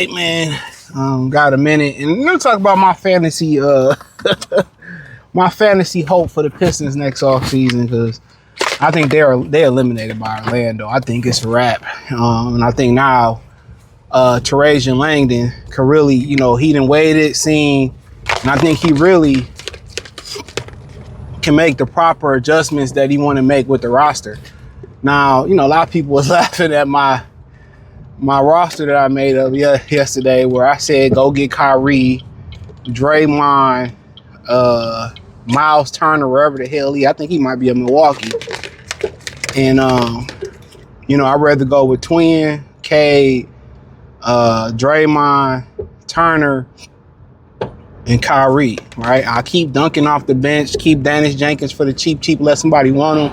Hey man, got a minute, and I'm gonna talk about my fantasy, my fantasy hope for the Pistons next off season because I think they're eliminated by Orlando. I think it's a wrap, and I think now Terajan Langdon could really, he done waited, seen, and I think he really can make the proper adjustments that he want to make with the roster. Now, a lot of people was laughing at my roster that I made up yesterday where I said go get Kyrie, Draymond, Miles Turner, wherever the hell I think he might be in Milwaukee. And, I'd rather go with Twin, Cade, Draymond, Turner, and Kyrie, right? I keep dunking off the bench, keep Dennis Jenkins for the cheap, let somebody want him.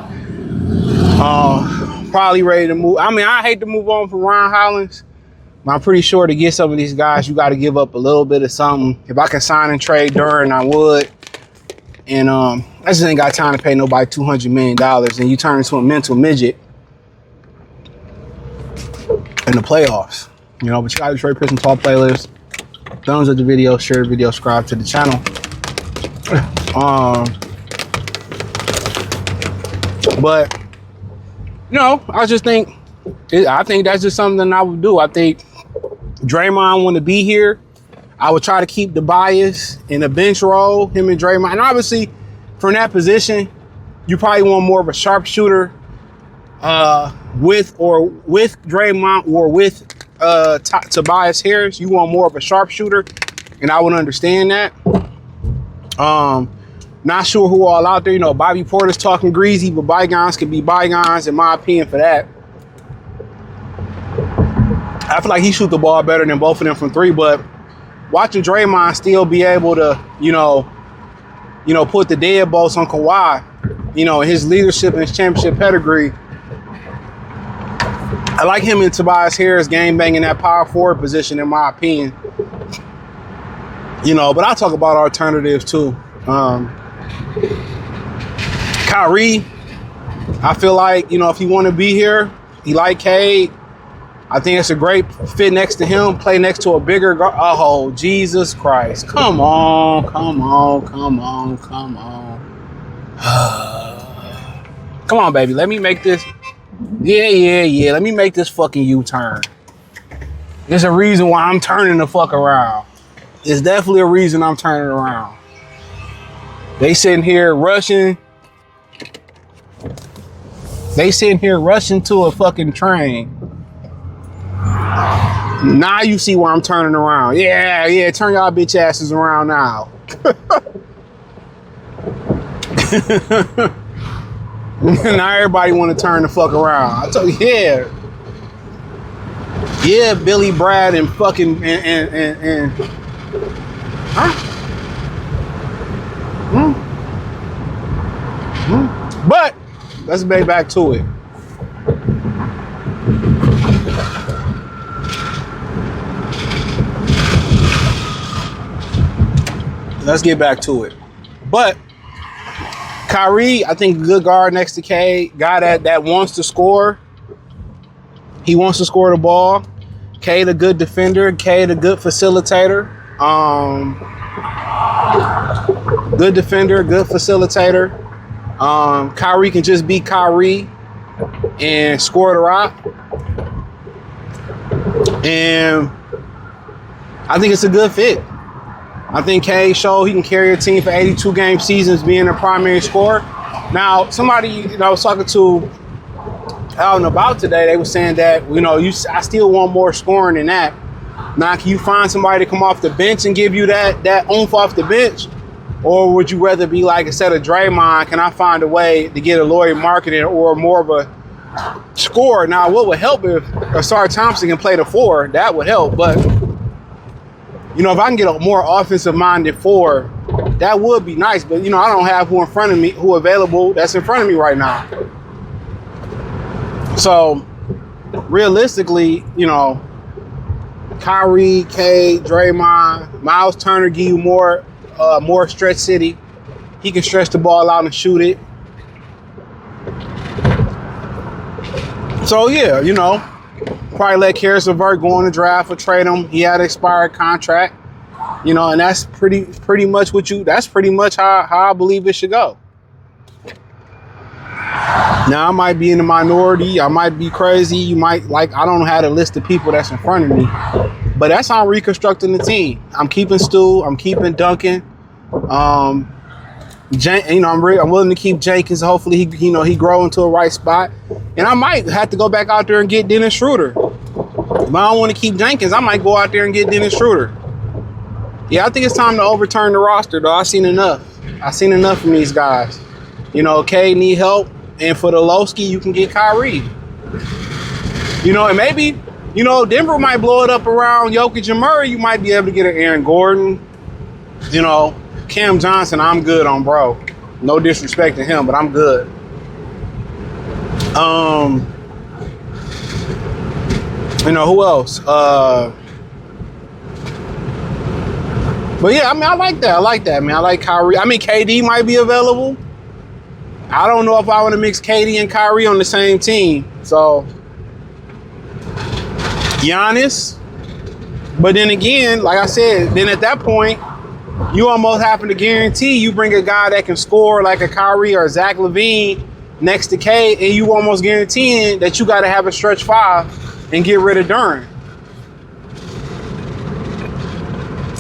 Probably ready to move. I mean, I hate to move on from Ron Hollins, but I'm pretty sure to get some of these guys, you got to give up a little bit of something. If I can sign and trade Duran, I would. And I just ain't got time to pay nobody $200 million, and you turn into a mental midget in the playoffs. But you got to Detroit Pistons Talk playlist. Thumbs up the video, share the video, subscribe to the channel. But I just think, I think that's just something I would do. I think Draymond want to be here. I would try to keep the bias in the bench role, him and Draymond. And obviously, from that position, you probably want more of a sharpshooter with Draymond or with Tobias Harris. You want more of a sharpshooter, and I would understand that. Not sure who all out there. Bobby Porter's talking greasy, but bygones can be bygones, in my opinion, for that. I feel like he shoot the ball better than both of them from three, but watching Draymond still be able to, put the deadbolts on Kawhi, his leadership and his championship pedigree. I like him and Tobias Harris game banging that power forward position, in my opinion. But I'll talk about alternatives too. Kyrie, I feel like, if he want to be here, he like Cade. I think it's a great fit next to him, play next to a bigger guard. Oh, Jesus Christ. Come on. Come on, baby. Let me make this. Yeah. Let me make this fucking U-turn. There's a reason why I'm turning the fuck around. There's definitely a reason I'm turning around. They sitting here rushing. To a fucking train. Now you see why I'm turning around. Yeah, turn y'all bitch asses around now. Now everybody want to turn the fuck around. I told you, yeah, Billy Brad and fucking and huh? But let's get back to it. Let's get back to it. But Kyrie, I think, good guard next to Cade, guy that wants to score. He wants to score the ball. Cade, a good defender. Cade, a good facilitator. Good defender, good facilitator. Kyrie can just be Kyrie and score the rock. And I think it's a good fit. I think Cade showed he can carry a team for 82 game seasons being a primary scorer. Now, somebody I was talking to out and about today, they were saying that, I still want more scoring than that. Now, can you find somebody to come off the bench and give you that oomph off the bench? Or would you rather be like, instead of Draymond, can I find a way to get a Lauri Markkanen or more of a scorer? Now, what would help if Asar Thompson can play the four? That would help, but if I can get a more offensive-minded four, that would be nice. But, I don't have who available that's in front of me right now. So, realistically, Kyrie, Cade, Draymond, Miles Turner give you more stretch city. He can stretch the ball out and shoot it. So, yeah, probably let Karis LeVert go in the draft or trade him. He had an expired contract, you know, and that's pretty much that's pretty much how I believe it should go. Now, I might be in the minority. I might be crazy. You might, like, I don't know how to list the people that's in front of me. But that's how I'm reconstructing the team. I'm keeping Stu. I'm keeping Duncan. You know, I'm willing to keep Jenkins. Hopefully, he grow into a right spot. And I might have to go back out there and get Dennis Schroeder. If I don't want to keep Jenkins, I might go out there and get Dennis Schroeder. Yeah, I think it's time to overturn the roster, though. I've seen enough. I've seen enough from these guys. You know, K need help. And for the Lowski, you can get Kyrie. You know, and maybe, you know, Denver might blow it up around Jokic and Murray. You might be able to get an Aaron Gordon. You know, Cam Johnson, I'm good on, bro. No disrespect to him, but I'm good. You know, who else? But yeah, I mean, I like that, man. I like Kyrie. I mean, KD might be available. I don't know if I want to mix KD and Kyrie on the same team. So, Giannis. But then again, like I said, then at that point, you almost have to guarantee you bring a guy that can score like a Kyrie or Zach LaVine next to K, and you almost guaranteeing that you got to have a stretch five and get rid of Duren.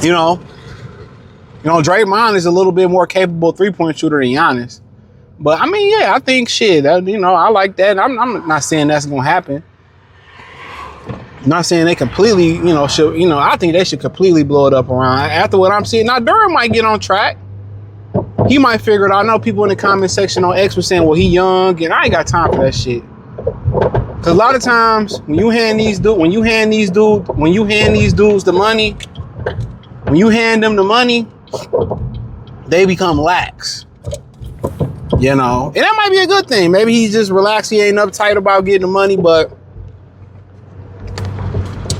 You know, Draymond is a little bit more capable three-point shooter than Giannis. But, I mean, yeah, I think, shit, you know, I like that. I'm not saying that's going to happen. I'm not saying they completely, you know, I think they should completely blow it up around. After what I'm seeing, now, Duren might get on track. He might figure it out. I know people in the comment section on X were saying, well, he young, and I ain't got time for that shit. Because a lot of times, when you hand these dudes the money, when you hand them the money, they become lax. You know, and that might be a good thing. Maybe he's just relaxed. He ain't uptight about getting the money. But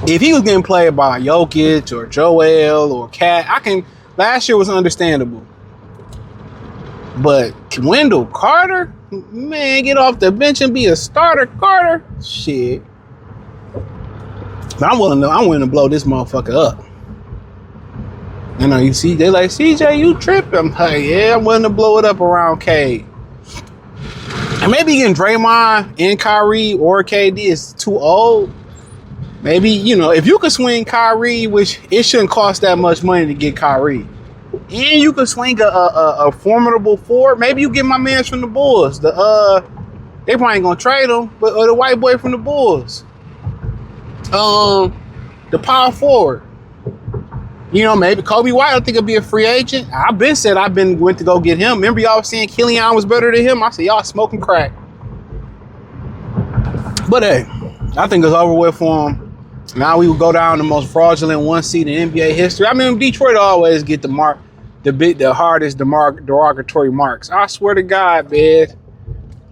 if he was getting played by Jokic or Joel or Cat, last year was understandable. But Wendell Carter, man, get off the bench and be a starter, Carter. Shit. But I'm willing to blow this motherfucker up. You know, you see, they like, CJ, you tripping. I'm like, yeah, I'm willing to blow it up around K. And maybe getting Draymond and Kyrie or KD is too old. Maybe, you know, if you could swing Kyrie, which it shouldn't cost that much money to get Kyrie, and you could swing a formidable forward, maybe you get my man from the Bulls. They probably ain't gonna trade him, but the white boy from the Bulls. The power forward. You know, maybe Kobe White, I think he'll be a free agent. I've been went to go get him. Remember y'all saying Killian was better than him? I said, y'all smoking crack. But hey, I think it's over with for him. Now we will go down the most fraudulent one seed in NBA history. I mean, Detroit always get the hardest derogatory marks. I swear to God, man.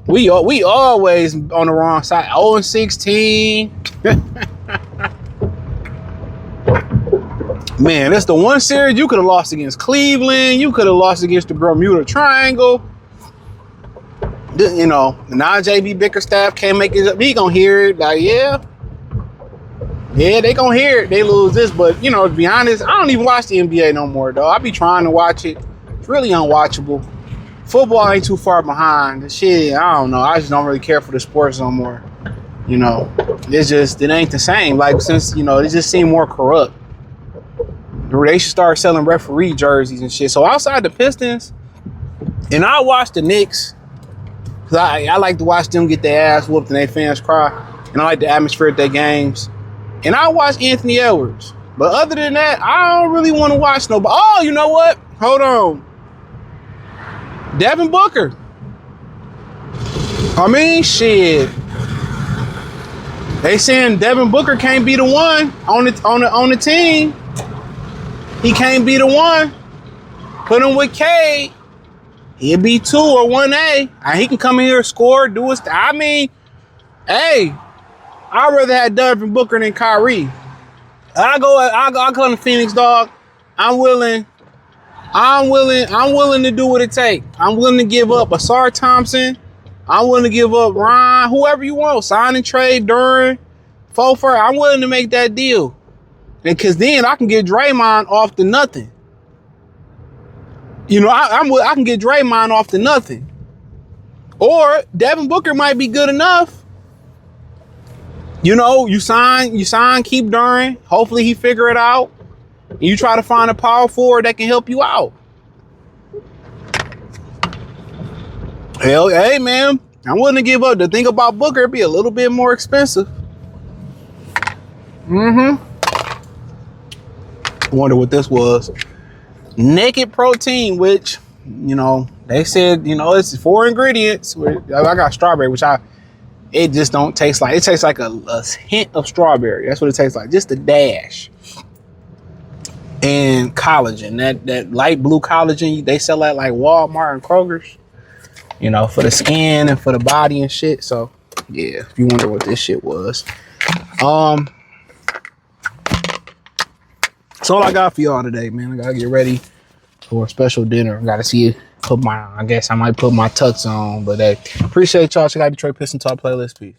We always on the wrong side. 0-16. Man, that's the one series you could have lost against Cleveland. You could have lost against the Bermuda Triangle. You know, now JB Bickerstaff can't make it up. He gonna hear it. Like, yeah, they gonna hear it. They lose this, but you know, to be honest, I don't even watch the NBA no more, though. I be trying to watch it. It's really unwatchable. Football ain't too far behind. The shit, I don't know. I just don't really care for the sports no more. You know, it ain't the same. Like, since, you know, it just seemed more corrupt. They should start selling referee jerseys and shit. So outside the Pistons, and I watch the Knicks, because I like to watch them get their ass whooped and their fans cry. And I like the atmosphere at their games. And I watch Anthony Edwards. But other than that, I don't really want to watch nobody. Oh, you know what? Hold on. Devin Booker. I mean, shit. They saying Devin Booker can't be the one on the team. He can't be the one. Put him with K. He'll be 2 or 1A. And he can come in here, score, do his. I mean, hey, I'd rather have Devin Booker than Kyrie. I'll go to Phoenix, dog. I'm willing to do what it takes. I'm willing to give up Asar Thompson. I'm willing to give up Ron, whoever you want. Sign and trade Duren I'm willing to make that deal. And cause then I can get Draymond off to nothing. You know, I can get Draymond off to nothing. Or Devin Booker might be good enough. You know, you sign Keep Duren. Hopefully he figure it out. And you try to find a power forward that can help you out. Hell, hey man, I'm willing to give up. The thing about Booker, it'd be a little bit more expensive. I wonder what this was. Naked protein, which, you know, they said, you know, it's 4 ingredients. I got strawberry, which it just don't taste like. It tastes like a hint of strawberry. That's what it tastes like, just a dash. And collagen, that light blue collagen, they sell at like Walmart and Kroger's. You know, for the skin and for the body and shit. So, yeah, if you wonder what this shit was. That's all I got for y'all today, man. I gotta get ready for a special dinner. I gotta see, I guess I might put my tux on. But hey, appreciate y'all. Check out Detroit Pistons Talk playlist. Peace.